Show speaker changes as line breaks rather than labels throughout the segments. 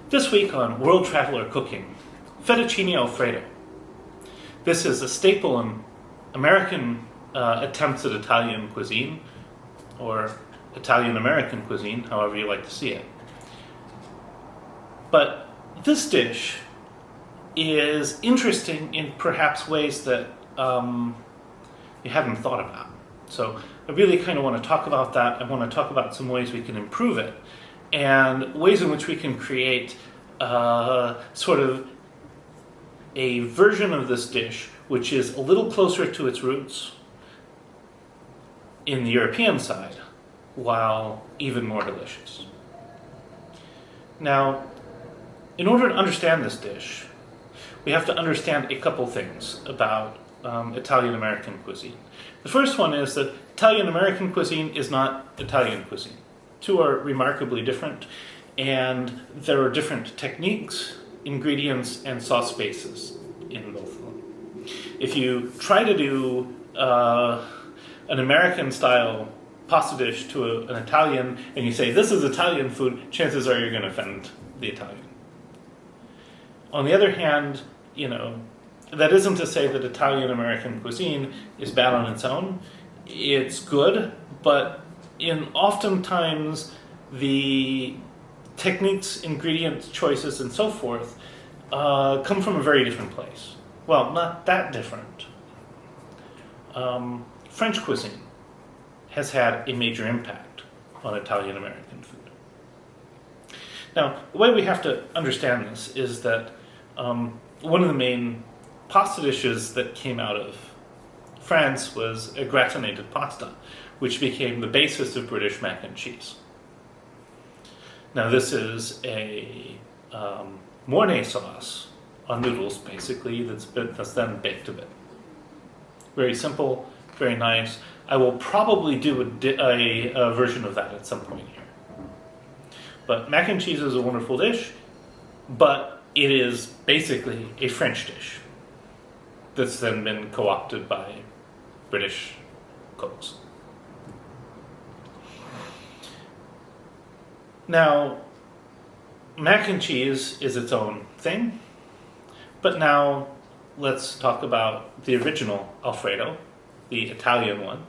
This week on World Traveler Cooking, Fettuccine Alfredo. This is a staple in American attempts at Italian cuisine, or Italian-American cuisine, however you like to see it. But this dish is interesting in perhaps ways that you hadn't thought about. So I really kind of want to talk about that. I want to talk about some ways we can improve it, and ways in which we can create sort of a version of this dish which is a little closer to its roots in the European side, while even more delicious. Now, in order to understand this dish, we have to understand a couple things about Italian-American cuisine. The first one is that Italian-American cuisine is not Italian cuisine. Two are remarkably different, and there are different techniques, ingredients, and sauce bases in both of them. If you try to do an American-style pasta dish to an Italian, and you say, this is Italian food, chances are you're going to offend the Italian. On the other hand, that isn't to say that Italian-American cuisine is bad on its own. It's good, but oftentimes the techniques, ingredients, choices, and so forth come from a very different place. Well, not that different. French cuisine has had a major impact on Italian-American food. Now, the way we have to understand this is that one of the main pasta dishes that came out of France was a gratinated pasta, which became the basis of British mac and cheese. Now, this is a Mornay sauce on noodles, basically, that's then baked a bit. Very simple, very nice. I will probably do a version of that at some point here. But mac and cheese is a wonderful dish, but it is basically a French dish that's then been co-opted by British cooks. Now, mac and cheese is its own thing, but now let's talk about the original Alfredo, the Italian one,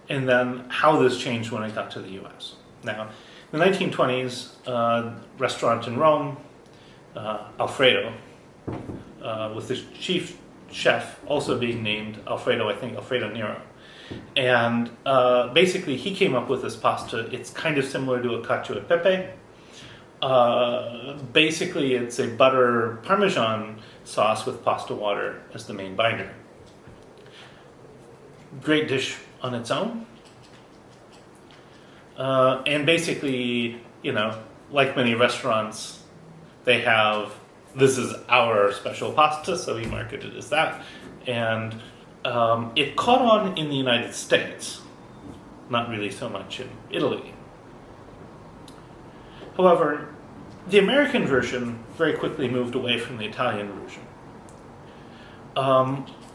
and then how this changed when it got to the US. Now, in the 1920s, restaurant in Rome, Alfredo, with the chief chef also being named Alfredo, I think Alfredo Nero. And basically he came up with this pasta. It's kind of similar to a cacio e pepe. Basically it's a butter parmesan sauce with pasta water as the main binder. Great dish on its own. And basically, like many restaurants, they have, this is our special pasta, so we market it as that. And it caught on in the United States, not really so much in Italy. However, the American version very quickly moved away from the Italian version.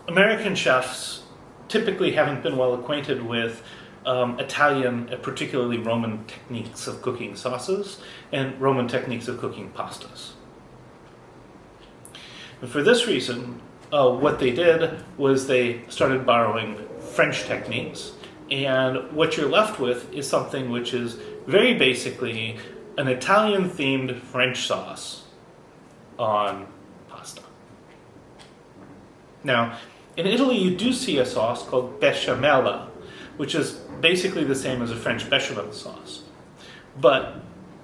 American chefs typically haven't been well acquainted with Italian, particularly Roman techniques of cooking sauces and Roman techniques of cooking pastas. And for this reason, what they did was they started borrowing French techniques, and what you're left with is something which is very basically an Italian-themed French sauce on pasta. Now, in Italy you do see a sauce called bechamel, which is basically the same as a French bechamel sauce. But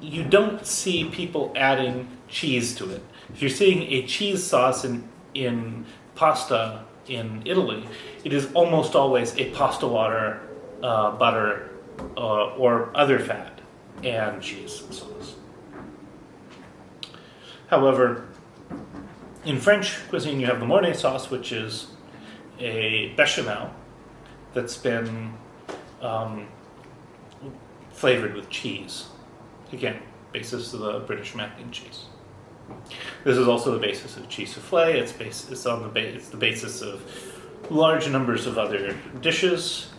you don't see people adding cheese to it. If you're seeing a cheese sauce in pasta in Italy, it is almost always a pasta water, butter, or other fat, and cheese sauce. However, in French cuisine you have the Mornay sauce, which is a bechamel that's been flavored with cheese. Again, basis of the British mac and cheese. This is also the basis of cheese souffle. It's the basis of large numbers of other dishes,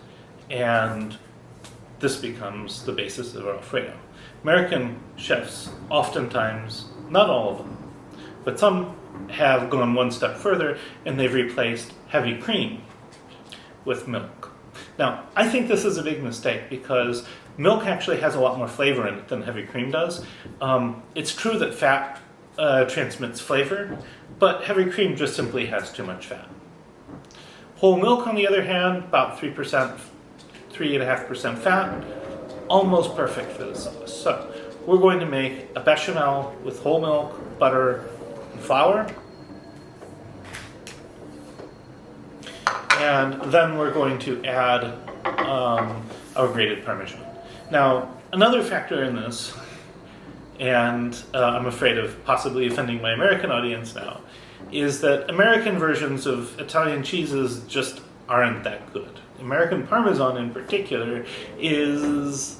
and this becomes the basis of Alfredo. American chefs oftentimes Not all of them, but some have gone one step further and they've replaced heavy cream with milk. Now, I think this is a big mistake because milk actually has a lot more flavor in it than heavy cream does. It's true that fat transmits flavor, but heavy cream just simply has too much fat. Whole milk, on the other hand, about 3%, 3.5% fat, almost perfect for this sauce. So we're going to make a bechamel with whole milk, butter, and flour. And then we're going to add our grated parmesan. Now, another factor in this, and I'm afraid of possibly offending my American audience now, is that American versions of Italian cheeses just aren't that good. American Parmesan in particular is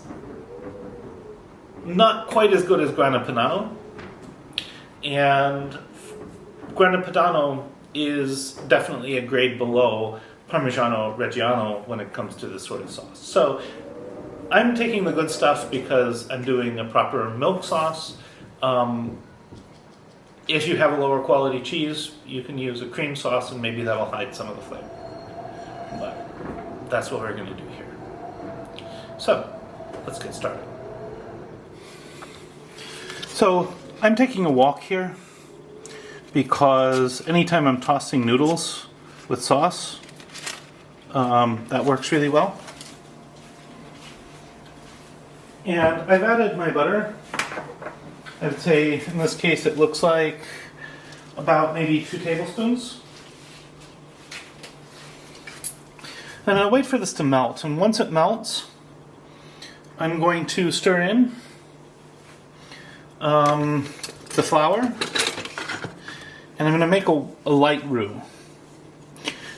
not quite as good as Grana Padano, and Grana Padano is definitely a grade below Parmigiano Reggiano when it comes to this sort of sauce. So I'm taking the good stuff because I'm doing a proper milk sauce. If you have a lower quality cheese, you can use a cream sauce and maybe that'll hide some of the flavor. But that's what we're going to do here. So let's get started. So I'm taking a wok here because anytime I'm tossing noodles with sauce, that works really well. And I've added my butter. I would say in this case it looks like about maybe 2 tablespoons. And I'll wait for this to melt. And once it melts, I'm going to stir in the flour. And I'm going to make a light roux.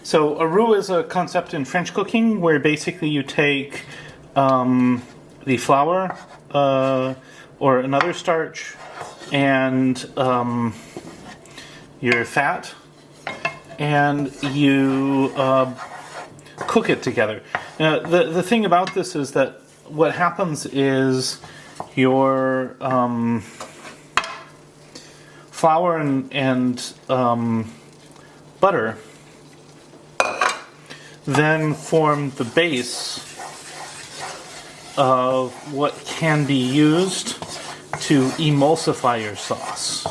So a roux is a concept in French cooking where basically you take the flour or another starch and your fat, and you cook it together. The thing about this is that what happens is your flour and butter then form the base of what can be used to emulsify your sauce.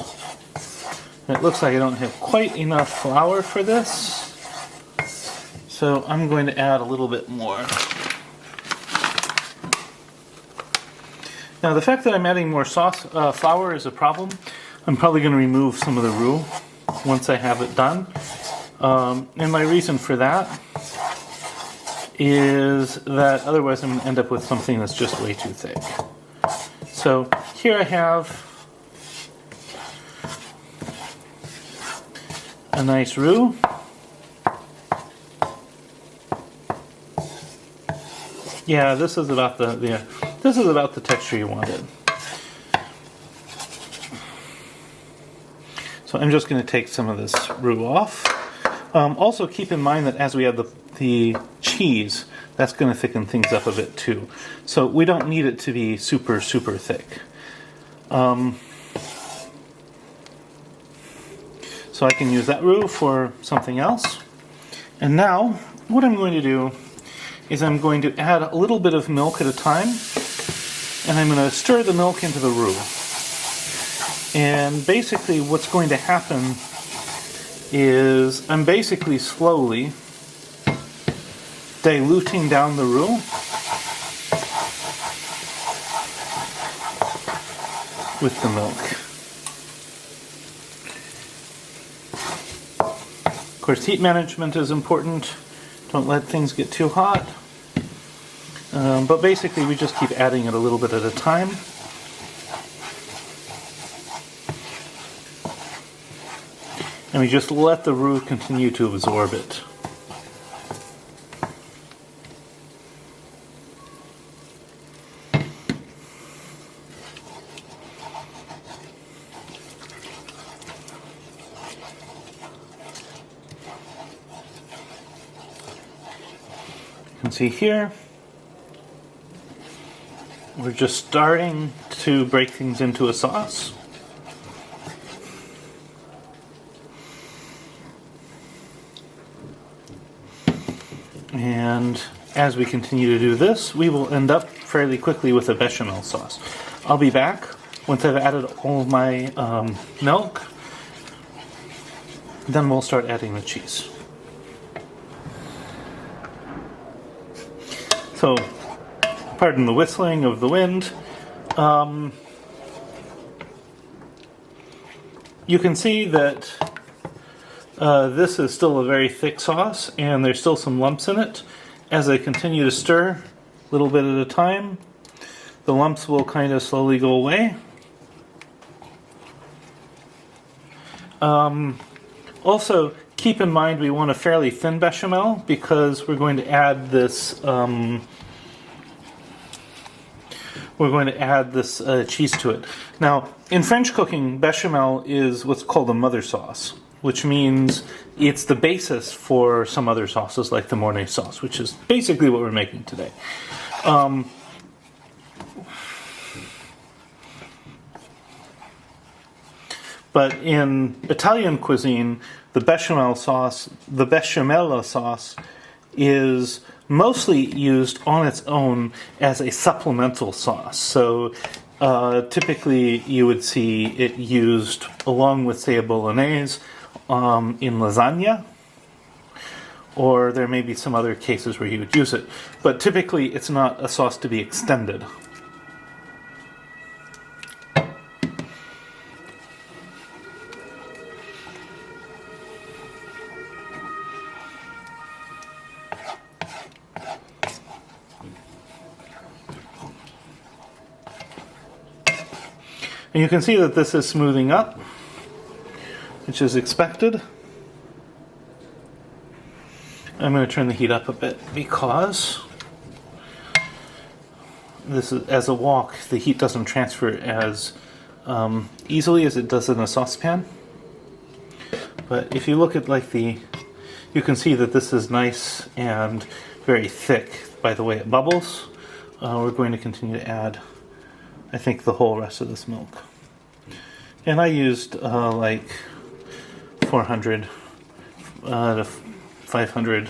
And it looks like I don't have quite enough flour for this, so I'm going to add a little bit more. Now the fact that I'm adding more flour is a problem. I'm probably going to remove some of the roux once I have it done. And my reason for that is that otherwise I'm going to end up with something that's just way too thick. So here I have a nice roux. Yeah, this is about the texture you wanted. So I'm just going to take some of this roux off. Also keep in mind that as we add the cheese, that's going to thicken things up a bit too. So we don't need it to be super, super thick. So I can use that roux for something else. And now, what I'm going to do is I'm going to add a little bit of milk at a time, and I'm going to stir the milk into the roux. And basically what's going to happen is I'm basically slowly diluting down the roux with the milk. Of course, heat management is important. Don't let things get too hot. But basically we just keep adding it a little bit at a time. And we just let the roux continue to absorb it. You can see here, we're just starting to break things into a sauce. And as we continue to do this, we will end up fairly quickly with a bechamel sauce. I'll be back once I've added all of my milk. Then we'll start adding the cheese. So, pardon the whistling of the wind. You can see that this is still a very thick sauce, and there's still some lumps in it. As I continue to stir, a little bit at a time, the lumps will kind of slowly go away. Also, keep in mind we want a fairly thin bechamel because we're going to add this. Cheese to it. Now, in French cooking, bechamel is what's called a mother sauce, which means it's the basis for some other sauces like the Mornay sauce, which is basically what we're making today. But in Italian cuisine, the bechamel sauce is mostly used on its own as a supplemental sauce. So typically you would see it used along with, say, a bolognese in lasagna, or there may be some other cases where you would use it. But typically it's not a sauce to be extended. And you can see that this is smoothing up, which is expected. I'm going to turn the heat up a bit because this is, as a wok, the heat doesn't transfer as easily as it does in a saucepan. But if you look at you can see that this is nice and very thick by the way it bubbles. We're going to continue to add, I think, the whole rest of this milk. And I used 400 to 500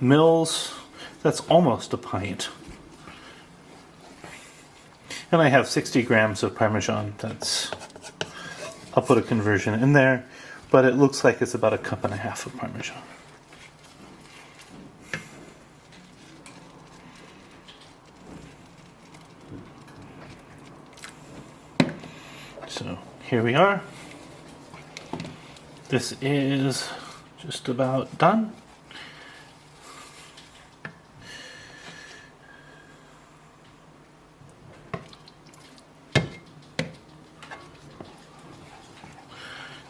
mils. That's almost a pint. And I have 60 grams of Parmesan. I'll put a conversion in there, but it looks like it's about a cup and a half of Parmesan. So here we are. This is just about done.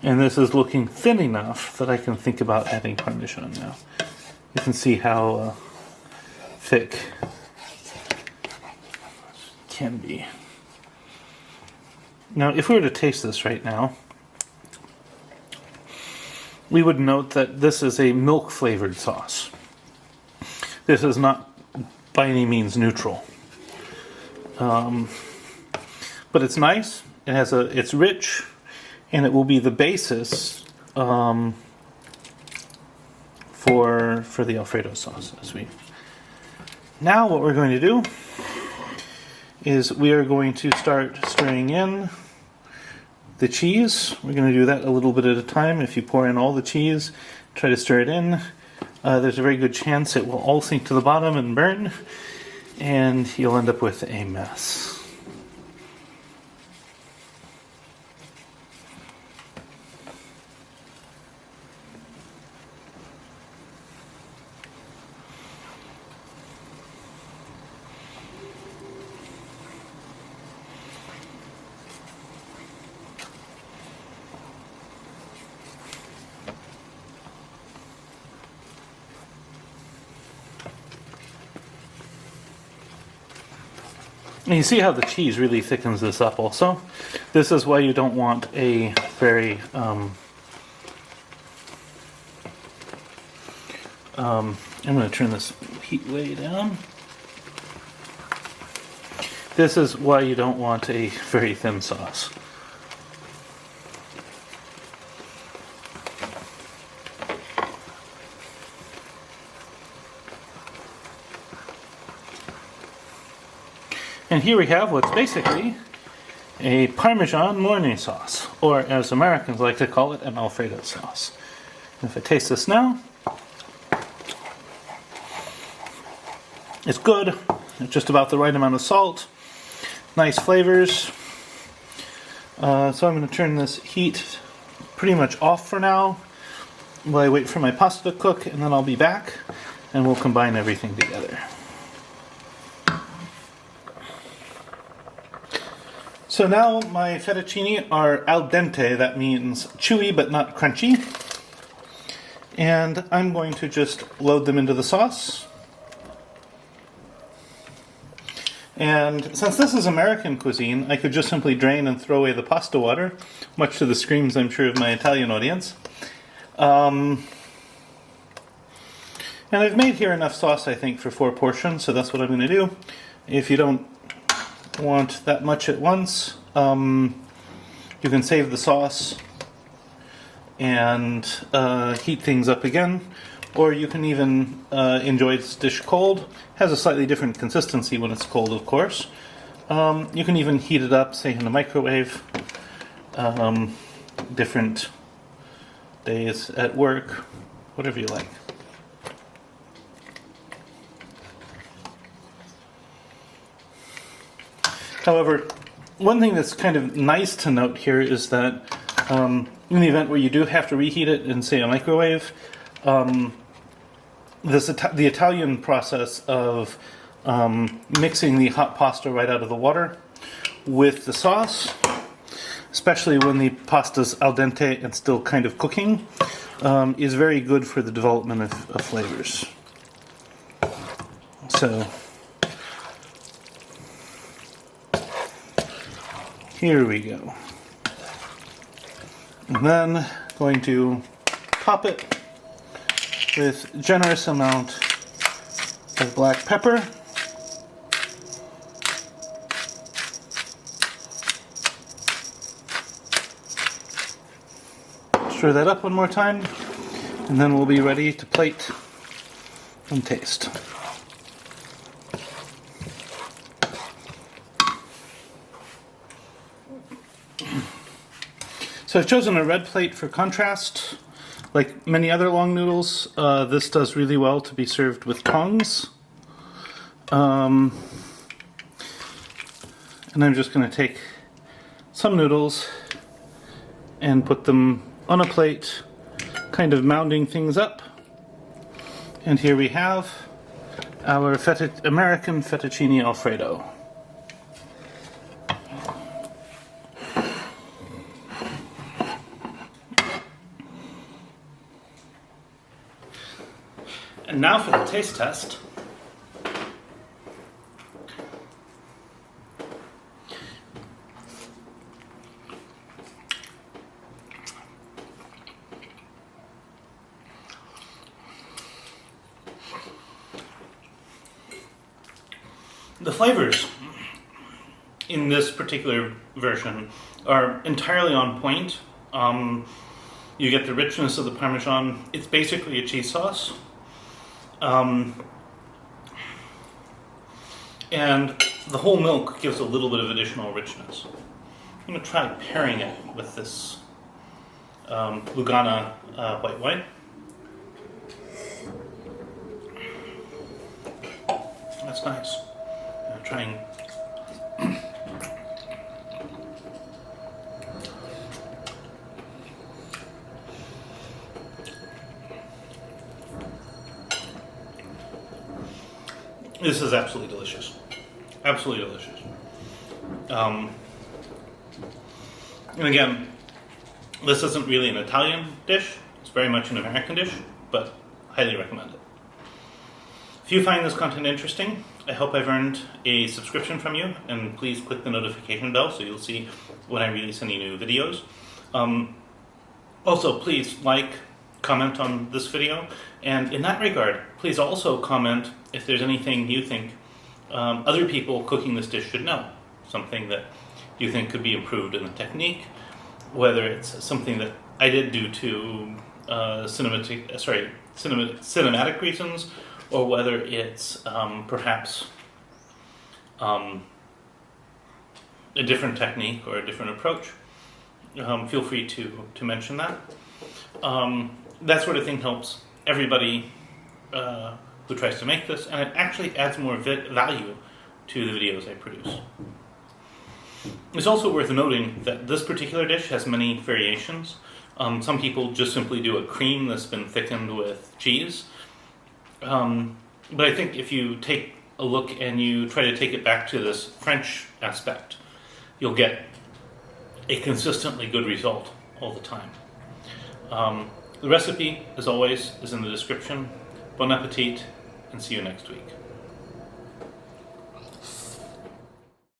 And this is looking thin enough that I can think about adding Parmesan now. You can see how thick it can be. Now, if we were to taste this right now, we would note that this is a milk-flavored sauce. This is not by any means neutral. But it's nice. It's rich, and it will be the basis for the Alfredo sauce. Now what we're going to do is we are going to start stirring in the cheese. We're going to do that a little bit at a time. If you pour in all the cheese, try to stir it in. There's a very good chance it will all sink to the bottom and burn, and you'll end up with a mess. And you see how the cheese really thickens this up also. This is why you don't want a very I'm going to turn this heat way down. This is why you don't want a very thin sauce. And here we have what's basically a Parmesan mornay sauce, or as Americans like to call it, an Alfredo sauce. And if I taste this now, it's good. It's just about the right amount of salt. Nice flavors. So I'm going to turn this heat pretty much off for now while I wait for my pasta to cook, and then I'll be back and we'll combine everything together. So now my fettuccine are al dente, that means chewy but not crunchy. And I'm going to just load them into the sauce. And since this is American cuisine, I could just simply drain and throw away the pasta water, much to the screams, I'm sure, of my Italian audience. And I've made here enough sauce, I think, for 4 portions, so that's what I'm going to do. If you don't want that much at once, you can save the sauce and heat things up again, or you can even enjoy this dish cold. It has a slightly different consistency when it's cold, of course. You can even heat it up, say in the microwave, different days at work, whatever you like. However, one thing that's kind of nice to note here is that in the event where you do have to reheat it in, say, a microwave, the Italian process of mixing the hot pasta right out of the water with the sauce, especially when the pasta's al dente and still kind of cooking, is very good for the development of flavors. So here we go. And then going to top it with a generous amount of black pepper. Stir that up one more time, and then we'll be ready to plate and taste. So I've chosen a red plate for contrast. Like many other long noodles, this does really well to be served with tongs. And I'm just going to take some noodles and put them on a plate, kind of mounding things up. And here we have our American fettuccine Alfredo. And now for the taste test. The flavors in this particular version are entirely on point. You get the richness of the Parmesan. It's basically a cheese sauce. And the whole milk gives a little bit of additional richness. I'm going to try pairing it with this Lugana white wine. That's nice. I'm trying. This is absolutely delicious. Absolutely delicious. And again, this isn't really an Italian dish. It's very much an American dish, but highly recommend it. If you find this content interesting, I hope I've earned a subscription from you, and please click the notification bell so you'll see when I release any new videos. Also, please like, comment on this video, and in that regard, please also comment if there's anything you think other people cooking this dish should know. Something that you think could be improved in the technique, whether it's something that I did due to cinematic reasons, or whether it's perhaps a different technique or a different approach, feel free to mention that. That sort of thing helps everybody who tries to make this, and it actually adds more value to the videos I produce. It's also worth noting that this particular dish has many variations. Some people just simply do a cream that's been thickened with cheese. But I think if you take a look and you try to take it back to this French aspect, you'll get a consistently good result all the time. The recipe, as always, is in the description. Bon appetit, and see you next week.